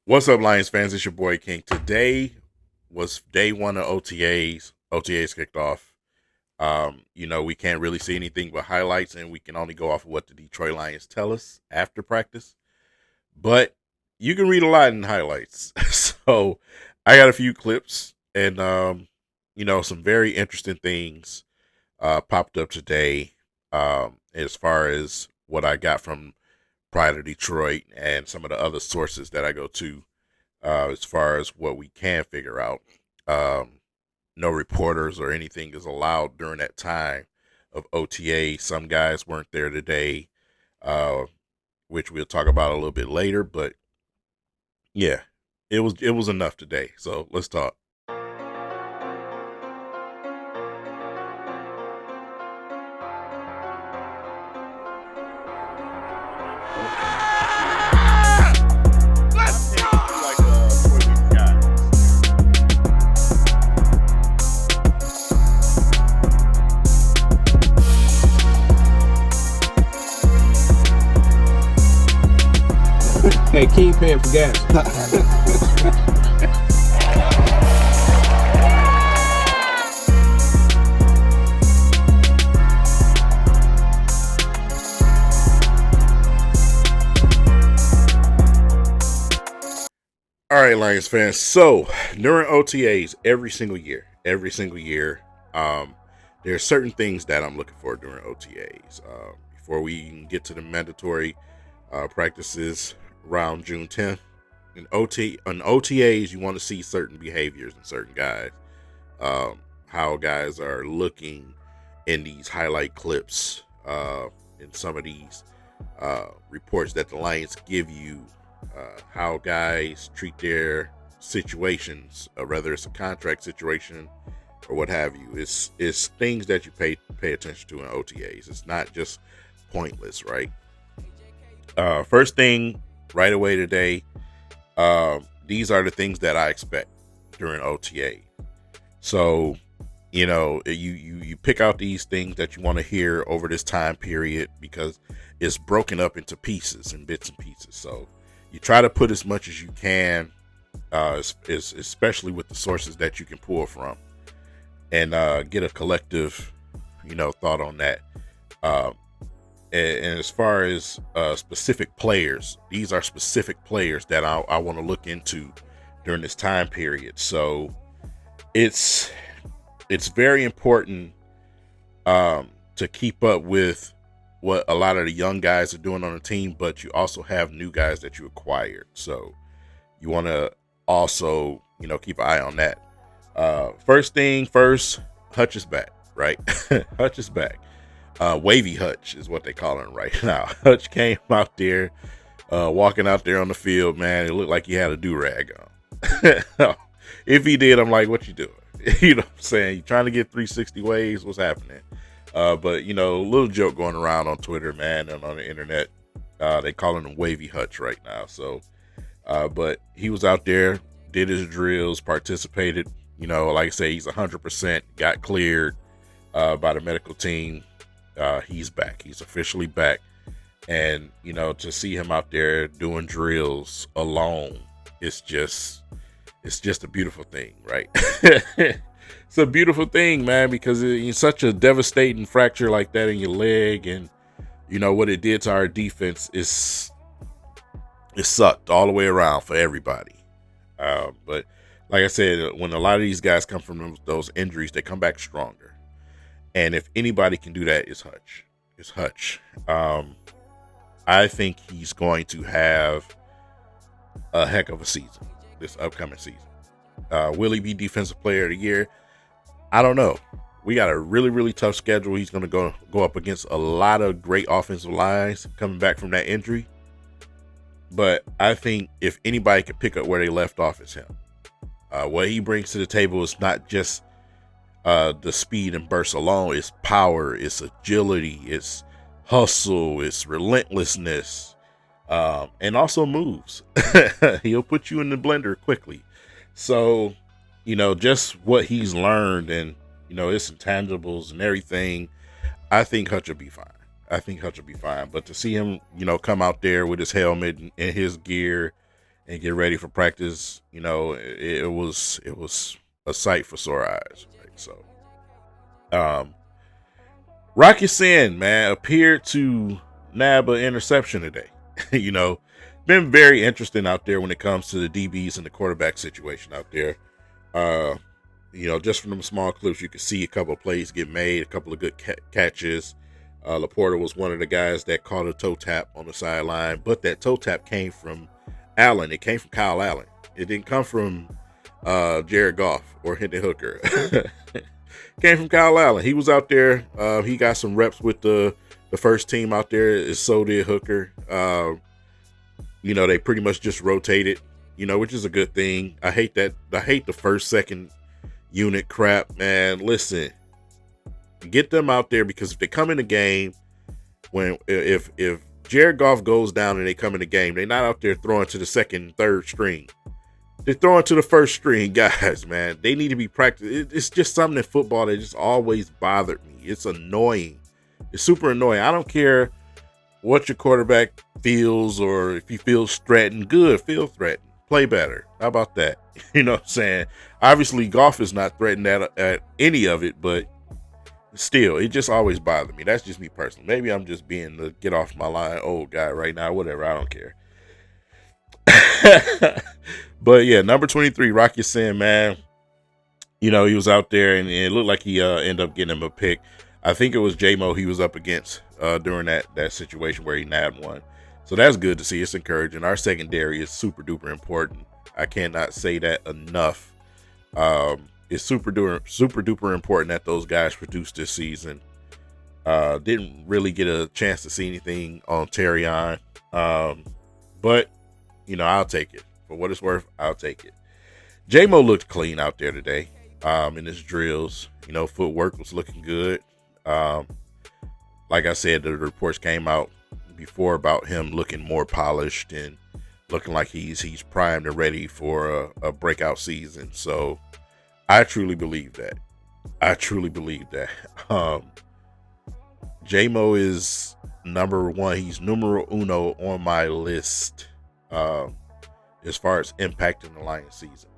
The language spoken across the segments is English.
What's up, Lions fans? It's your boy King. Today was day one of OTAs. OTAs kicked off. We can't really see anything but highlights, and we can only go off of what the Detroit Lions tell us after practice. But you can read a lot in highlights. So I got a few clips, and some very interesting things popped up today. As far as what I got from Pride of Detroit and some of the other sources that I go to, as far as what we can figure out. No reporters or anything is allowed during that time of OTA. Some guys weren't there today, which we'll talk about a little bit later. But yeah, it was enough today. So let's talk. Hey, King paying for gas. All right, Lions fans. So during OTAs, every single year, there are certain things that I'm looking for during OTAs. Before we even get to the mandatory practices around June 10th, on OTAs, you want to see certain behaviors in certain guys, how guys are looking in these highlight clips, in some of these reports that the Lions give you. How guys treat their situations, whether it's a contract situation or what have you. It's things that you pay attention to in OTAs. It's not just pointless, right? First thing right away today, these are the things that I expect during OTA. So, you pick out these things that you want to hear over this time period because it's broken up into pieces and bits and pieces. So you try to put as much as you can, especially with the sources that you can pull from, and get a collective, thought on that. And as far as specific players, these are specific players that I want to look into during this time period. So it's very important to keep up with what a lot of the young guys are doing on the team, but you also have new guys that you acquired. So you want to also, keep an eye on that. First thing first, Hutch is back, right? Hutch is back. Wavy Hutch is what they call him right now. Hutch came out there, walking out there on the field, man. It looked like he had a do-rag on. If he did, I'm like, what you doing? You know what I'm saying? You trying to get 360 waves? What's happening? But, a little joke going around on Twitter, man, and on the internet. They calling him Wavy Hutch right now. So, but he was out there, did his drills, participated. Like I say, he's 100%, got cleared by the medical team. He's back. He's officially back. And, to see him out there doing drills alone, it's just a beautiful thing, right? It's a beautiful thing, man, because it's such a devastating fracture like that in your leg, and what it did to our defense it sucked all the way around for everybody. But like I said, when a lot of these guys come from those injuries, they come back stronger. And if anybody can do that, it's Hutch. It's Hutch. I think he's going to have a heck of a season this upcoming season. Will he be Defensive Player of the Year? I don't know. We got a really, really tough schedule. He's going to go up against a lot of great offensive lines coming back from that injury. But I think if anybody can pick up where they left off, it's him. What he brings to the table is not just the speed and burst alone. It's power, it's agility, it's hustle, it's relentlessness, and also moves. He'll put you in the blender quickly. So, just what he's learned and, his intangibles and everything, I think Hutch will be fine. But to see him, come out there with his helmet and his gear and get ready for practice, it was a sight for sore eyes. Right? So, Rocky Sin, man, appeared to nab an interception today. Been very interesting out there when it comes to the DBs and the quarterback situation out there. Just from them small clips, you can see a couple of plays get made, a couple of good catches. Laporta was one of the guys that caught a toe tap on the sideline, but that toe tap came from Allen. It came from Kyle Allen. It didn't come from Jared Goff or Hendon Hooker. Came from Kyle Allen. He was out there. He got some reps with the first team out there. So did Hooker. They pretty much just rotated, which is a good thing. I hate that. I hate the first, second unit crap, man. Listen, get them out there, because if they come in the game, if Jared Goff goes down and they come in the game, they're not out there throwing to the second, third string. They're throwing to the first string guys, man. They need to be practiced. It's just something in football that just always bothered me. It's annoying. It's super annoying. I don't care what your quarterback feels, or if he feels threatened. Good, feel threatened. Play better. How about that? You know what I'm saying? Obviously, Goff is not threatened at any of it, but still, it just always bothered me. That's just me personally. Maybe I'm just being the get off my line old guy right now. Whatever. I don't care. But yeah, number 23, Rocky Sin, man. He was out there, and it looked like he ended up getting him a pick. I think it was J-Mo he was up against during that situation where he nabbed one. So that's good to see. It's encouraging. Our secondary is super duper important. I cannot say that enough. It's super duper important that those guys produced this season. Didn't really get a chance to see anything on Terrion. But I'll take it. For what it's worth, I'll take it. J-Mo looked clean out there today in his drills. Footwork was looking good. Like I said, the reports came out before about him looking more polished and looking like he's primed and ready for a breakout season. So I truly believe that. J-Mo is number one. He's numero uno on my list as far as impacting the Lions season.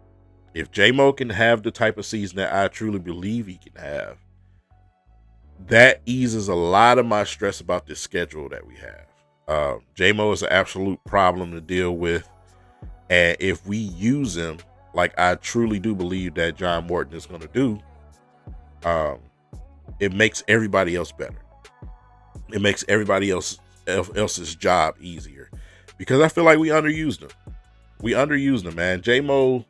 If J-Mo can have the type of season that I truly believe he can have, that eases a lot of my stress about this schedule that we have. J-Mo is an absolute problem to deal with. And if we use him like I truly do believe that John Morton is going to do, it makes everybody else better. It makes everybody else's job easier, because I feel like we underused him. Man. J-Mo,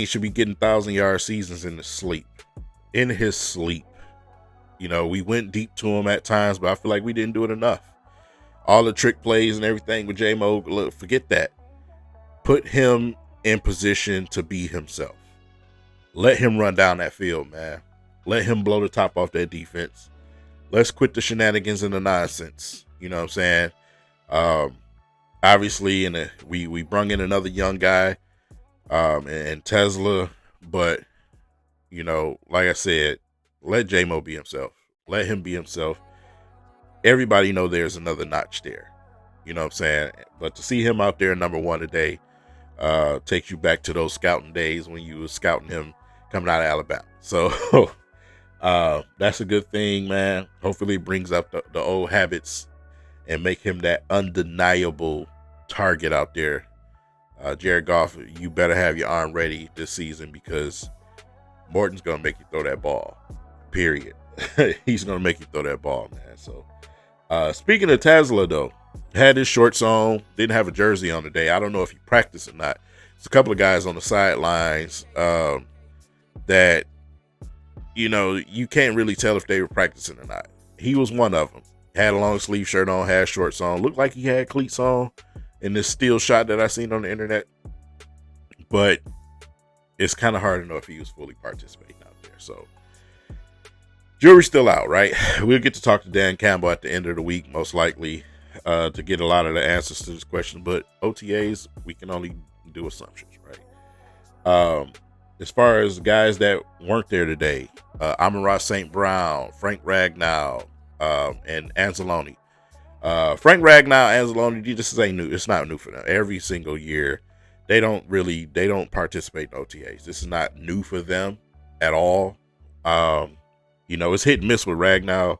should be getting 1,000-yard seasons in his sleep. We went deep to him at times, but I feel like we didn't do it enough. All the trick plays and everything with J-Mo, look, forget that. Put him in position to be himself. Let him run down that field, man. Let him blow the top off that defense. Let's quit the shenanigans and the nonsense. You know what I'm saying? Obviously, we brung in another young guy, and Tesla, but like I said, let J-Mo be himself. Let him be himself. Everybody know there's another notch there. You know what I'm saying? But to see him out there number one today takes you back to those scouting days when you were scouting him coming out of Alabama. So that's a good thing, man. Hopefully it brings up the old habits and make him that undeniable target out there. Jared Goff, you better have your arm ready this season, because Morton's going to make you throw that ball. Period. He's going to make you throw that ball, man. So speaking of Tesla, though, had his shorts on, didn't have a jersey on today. I don't know if he practiced or not. There's a couple of guys on the sidelines that, you can't really tell if they were practicing or not. He was one of them. Had a long sleeve shirt on, had shorts on, looked like he had cleats on in this still shot that I seen on the internet. But it's kind of hard to know if he was fully participating out there. So jury's still out, right? We'll get to talk to Dan Campbell at the end of the week, most likely, to get a lot of the answers to this question. But OTAs, we can only do assumptions, right? As far as guys that weren't there today, Amon-Ra St. Brown, Frank Ragnow, and Anzalone. Frank Ragnow, Anzalone, this ain't new. It's not new for them. Every single year, they don't participate in OTAs. This is not new for them at all. It's hit and miss with Ragnow.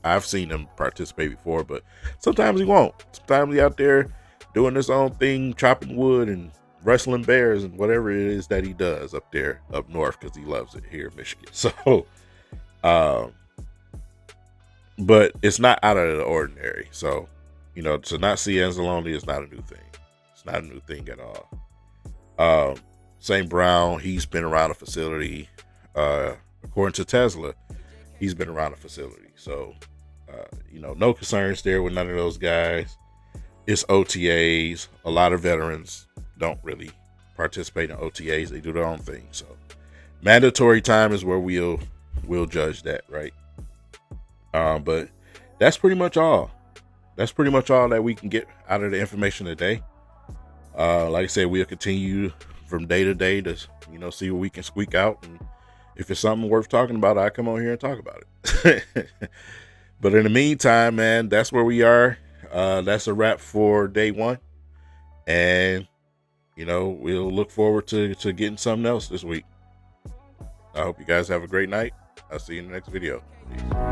I've seen him participate before, but sometimes he won't. Sometimes he out there doing his own thing, chopping wood and wrestling bears and whatever it is that he does up there up north, because he loves it here in Michigan. So, but it's not out of the ordinary. So, to not see Anzalone is not a new thing. It's not a new thing at all. St. Brown, he's been around the facility. According to Tesla, he's been around the facility. So, no concerns there with none of those guys. It's OTAs. A lot of veterans don't really participate in OTAs. They do their own thing. So, mandatory time is where we'll judge that, right? But that's pretty much all. That's pretty much all that we can get out of the information today. Like I said, we'll continue from day to day to, see what we can squeak out. And if it's something worth talking about, I come on here and talk about it. But in the meantime, man, that's where we are. That's a wrap for day one. And, we'll look forward to getting something else this week. I hope you guys have a great night. I'll see you in the next video. Peace.